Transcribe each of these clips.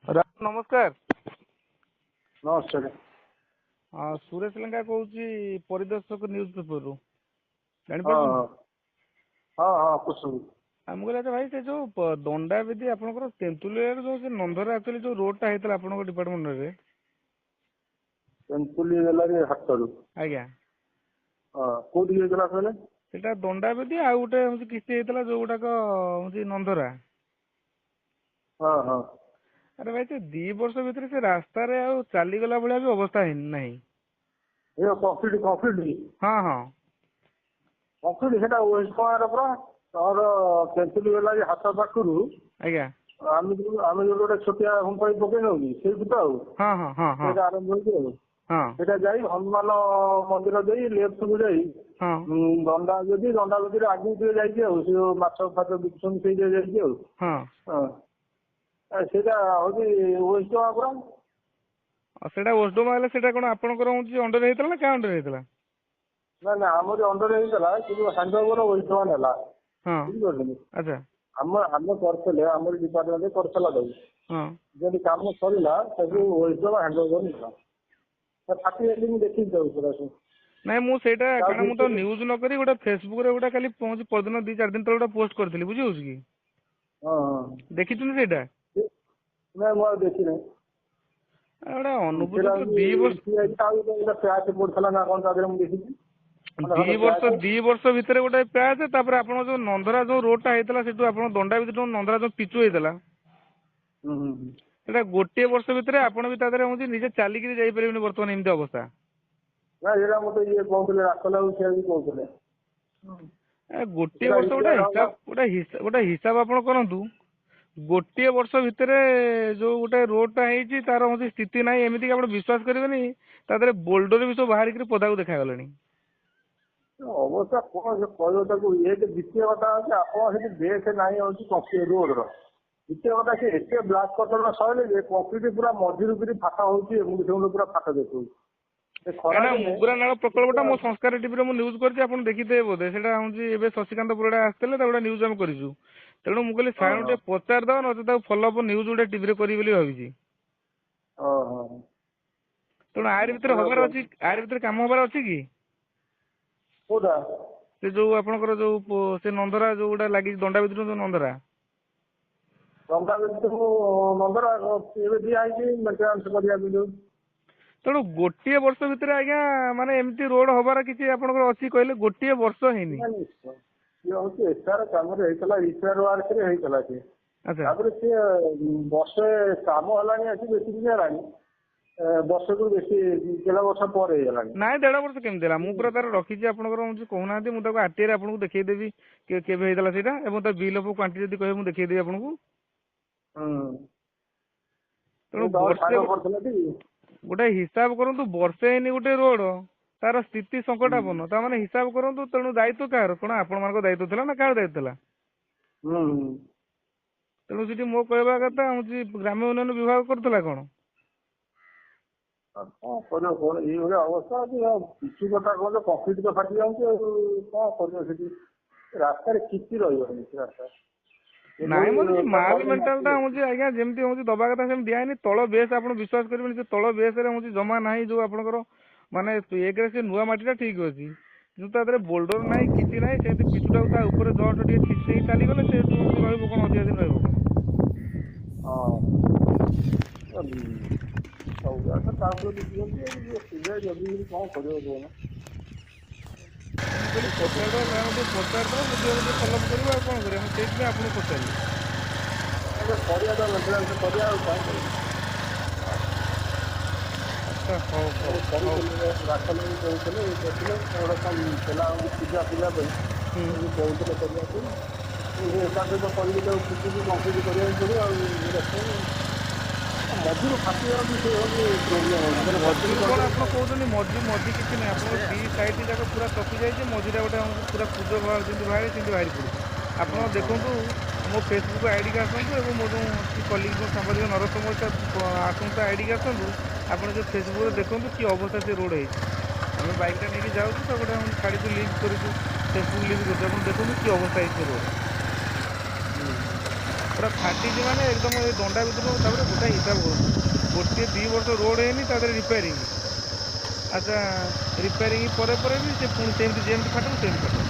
नमस्कार। नमस्कार। सुरेश लंका कहूँ परिदर्शक न्यूज पेपर रु हाँ हाँ कुसुम मुझे भाई से जो दंडावेदी आपनकर तेंतुलिया जो से नंदर एक्चुअली जो रोड टा हेतला आपनकर डिपार्टमेंट रे तेंतुली गला रे हटरू आज्ञा कोडी हेतला कहले सेटा दंडावेदी आ गोटे हम किस्ती हेतला जो गुटाक हम नंदरा। हाँ हाँ अरे भाई से 2 वर्ष भीतर से रास्ता रे आ चली गला भलिया भी अवस्था नहीं। ये कंक्रीट हाँ हाँ कंक्रीट सेटा वेस्ट पार पूरा और तेंतुली गला रे हाथ पाखरु आज्ञा आमे जो गोटे छोटिया हम पाई पके नौ की सेई तो हाँ हाँ हाँ हाँ सेटा आरंभ होई हाँ सेटा जाई हनुमान मंदिर देई लेफ्ट को जाई हाँ दंडावेदी आगु दिए जाई से माछ फाछ बिकुछन से जाई हाँ सेटा होची वेस्ट पूरा सेटा ओसडोमा हेले सेटा कोन आपनकर होची अंडर हेतला ना का अंडर हेतला ना ना हमर अंडर हेतला कि हैंडओवर वेस्ट नेला हाँ ठीक करले अच्छा हम करतले हमर डिपार्टमेंट करतला दई हाँ जदि काम सरिला सब वेस्ट हैंडओवर नेला तो फाटी एलिंग देखि जाऊ पूरा सब नहीं मु सेटा कारण मु तो न्यूज न करी गोटा फेसबुक रे गोटा खाली पहुंच परदिन 2-4 दिन तले गोटा पोस्ट करथली बुझी होस की हां देखि तुनी सेटा मैं मो देखि नै एड़ा अनुभूति तो 2 वर्ष प्याच पड़थला ना कोन तादरे मु देखि 2 वर्ष भितर गोटे प्याच तापर आपण जो नंदरा जो रोड टा हेतला सेटू आपण दंडा भितर नंदरा जो पिचु हेतला एटा गोटे वर्ष भितर आपण भी तादरे हम निजे चाली के जाई परिबनी वर्तमान एमती अवस्था ना एरा मते ये कहतले राखला से भी कहतले गोटे वर्ष गोटे हिसाब आपण करंतु गोटे वर्ष भितर जो गोटे रोड टा हेची तार हम स्थिति नाही एमिति आपण विश्वास करिवेनी तादरे बोल्डर भी सब बाहर के पदा को देखा गलानी अवस्था कौन कहो ताको ये द्वितीय कथा है आप बेस नहीं होती रोड द्वितीय कथा से एत ब्लास्ट कटर सैले कंक्रीट पूरा मझी फाटा होती पूरा फाटा देखो मुगुरा नाल प्रकल्पटा मो संस्कार टीवी रे न्यूज करछि आपण देखिथे बोधे सेटा होंची एबे शशिकांत पुरडा आस्तेले ताबडा न्यूज हम करिसु तेणु मु कहली साइड टे पचार दो न तो फॉलो अप न्यूज उडे टीवी रे करी बोली भाबिछि तेणु आर भीतर हबार अछि आर भीतर काम हबार अछि की कोदा से जो आपनकर जो से नंदरा जो गुडा लागि दंडा भितर जो नंदरा नंदरा एबे दिया आइछि मेंटेनेंस करिया बिलो तेणु गोटे वर्ष भितर आज्ञा माने एमती रोड हबार किछि आपनकर अछि कहले गोटे वर्ष हेनी ये होची एसआर काम रे हेतला रिपेयर वर्क रे हेतला से अच्छा तापर से वर्षे काम हलानी अछि बेसी दिन हलानी वर्ष को बेसी केला वर्ष पर हे हलानी नाइ 1.5 वर्ष केम देला मु पूरा तार रखिछि आपनकर हम कहउनांती मु ताको आरटीआर आपनको देखै देबी केबे हेतला सेटा एवं ता बिल ऑफ क्वांटिटी जदी कहबे मु देखै देबी आपनको तेणु गोटे हिसाब करंतु वर्षे हेनी गोटे रोड तार स्थिति संकटापन्न ता माने हिसाब करंतु तेणु दायित्व कार कोन आपण मानको दायित्व थिला ना कार दायित्व थिला तेणु सिटी मो कहबा कथा होची ग्राम्य उन्नयन विभाग करथला कोन कौन ये अवस्था किसी कथा कहले कंक्रीट तो फाटी जाऊँ कौन कर रास्तार किसी रही रास्ता नाइ मोर माल मेंटल टा होची आज्ञा जेमती होची दबा कथा सेम दियानी तळ बेस आपण विश्वास करबेनी से तळ बेस रे होची जमा नाही जो आपनकर माने एक रे से नुवा माटीटा ठीक अछि किंतु तादरे बोल्डर नाही किछि नाही से पिछुटा ता ऊपर जट टिके छिछे चाली गले से रहइबो कोन अधिक दिन रहइबो हां सब ताको दियो ये सीधे जल्दी कौन करियो दोना बोली पचार दो मुझे फॉलोअप करबो आ कोन करे हम सेट में आपन पचारली अरे करिया तो मेंटेनेंस करिया कौन करियो अच्छा हो राखल कहते देखिले थोड़ा कम चला पूजा पूजा पे कहते करिया ये एकासे तो करिए तो किसी भी कंक्रीट करिया पड़ो आ मजूर फाटी भी से प्रोब्लेम है मजूर कोन आप कहउछनी मजूर किछि नै आपण दी साइड जाक पूरा टपी जाय जे मजूरा गोटे पूरा पूजो भाव जेंति बाहरी पड़े आपण देखंतु मो फेसबुक आईडी के आसतु एवं मो जो कलिग जो सांबादिक नरसम आसंता आईडी के आसतु आपण जो फेसबुक देखो कि अवस्था से रोड है आम बैकटा नहीं जाऊँ तो गोटे हम छाड़ी को लिंक कर फेसबुक लिंक कर देखो कि अवस्था है रोड ପୁରା ଫାଟିଛି ମାନେ ଏକଦମ ଏ ଦଣ୍ଡା ଭିତରୁ ତାପରେ ଗୋଟା ହିସାବ କରୁଛୁ ଗୋଟିଏ 2 ବର୍ଷ ରୋଡ଼ ହେଇନି ତା ଦେହରେ ରିପେୟାରିଂ। ଆଚ୍ଛା ରିପେୟାରିଂ ପରେ ପରେ ବି ସେ ପୁଣି ସେମିତି ଯେମିତି ଫାଟିବ ସେମିତି ଫାଟିବ।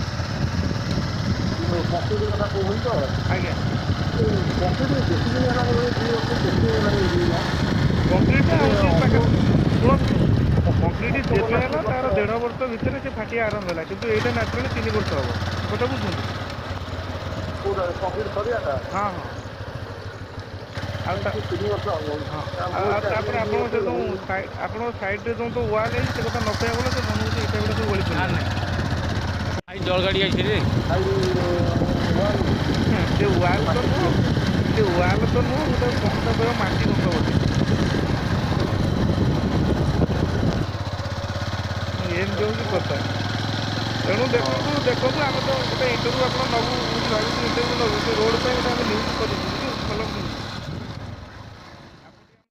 କଂକ୍ରିଟ କଥା କହୁଛନ୍ତି ତ ଆଜ୍ଞା କଂକ୍ରିଟ ବେଶୀ ଦିନ ହେଲାଣି 2 ବର୍ଷ ବେଶୀ ହେଇଗଲାଣି ଏଇନା କଂକ୍ରିଟଟା ମାନେ ହେଉଛି ଅନୁଭବ ଶୁଣନ୍ତୁ କଂକ୍ରିଟ ଯେବେ ଗଲା ହେଲା 2 ତାର ବର୍ଷ 1.5 ବର୍ଷ ଭିତରେ ସେ ଫାଟିବା ଆରମ୍ଭ ହେଲା କିନ୍ତୁ ଏଇଟା ନ୍ୟାଚୁରାଲି 3 ବର୍ଷ ହେବ କଥା ବୁଝୁଛନ୍ତି। କୋଉଟା କଂକ୍ରିଟ ସରିଆଟା ହଁ ହଁ ଆଉ ନାଇଁ ସେ 3 ବର୍ଷ ହବ ହଁ ମୁଁ ଆଉ ଏଠି ତାପରେ ଆସିକି 2 ଆପଣ ବର୍ଷ ସେ ଯେଉଁ ହେଇଗଲାଣି। ଆପଣଙ୍କ ସାଇଡ଼ରେ ଯେଉଁ ତ ୱାଲ୍ ହେଇଛି ସେ କଥା ନ କହିବା ଭଲ ସେ ମନକୁ ସେ ଇଟା ଗୁଡ଼ା ସବୁ ଗଳି ପଡ଼ିଲାଣି। ଆଇ ଜଳ ଗାଡ଼ି ଆସିରେ ଭାଇ ୱାଲ ସେ ୱାଲ୍ ତ ମାଟି ନୁହଁ ସେ ୱାଲ୍ ତ ନୁହଁ ମୁଁ ତାକୁ କଣଟା କହିବ ମାଟି ବନ୍ଧ ବୋଧେ ଏମିତି ହେଉଛି କଥା। ତେଣୁ ଦେଖନ୍ତୁ ଆମେ ତ ଗୋଟେ ଇଣ୍ଟରଭ୍ୟୁ ଆପଣ ନେବୁ ବୋଲି ଭାବିଛୁ ଇଣ୍ଟରଭ୍ୟୁ ନେବୁ ସେ ରୋଡ଼ ପାଇଁ ଗୋଟେ ଆମେ ନ୍ୟୁଜ୍ କରିଛୁ।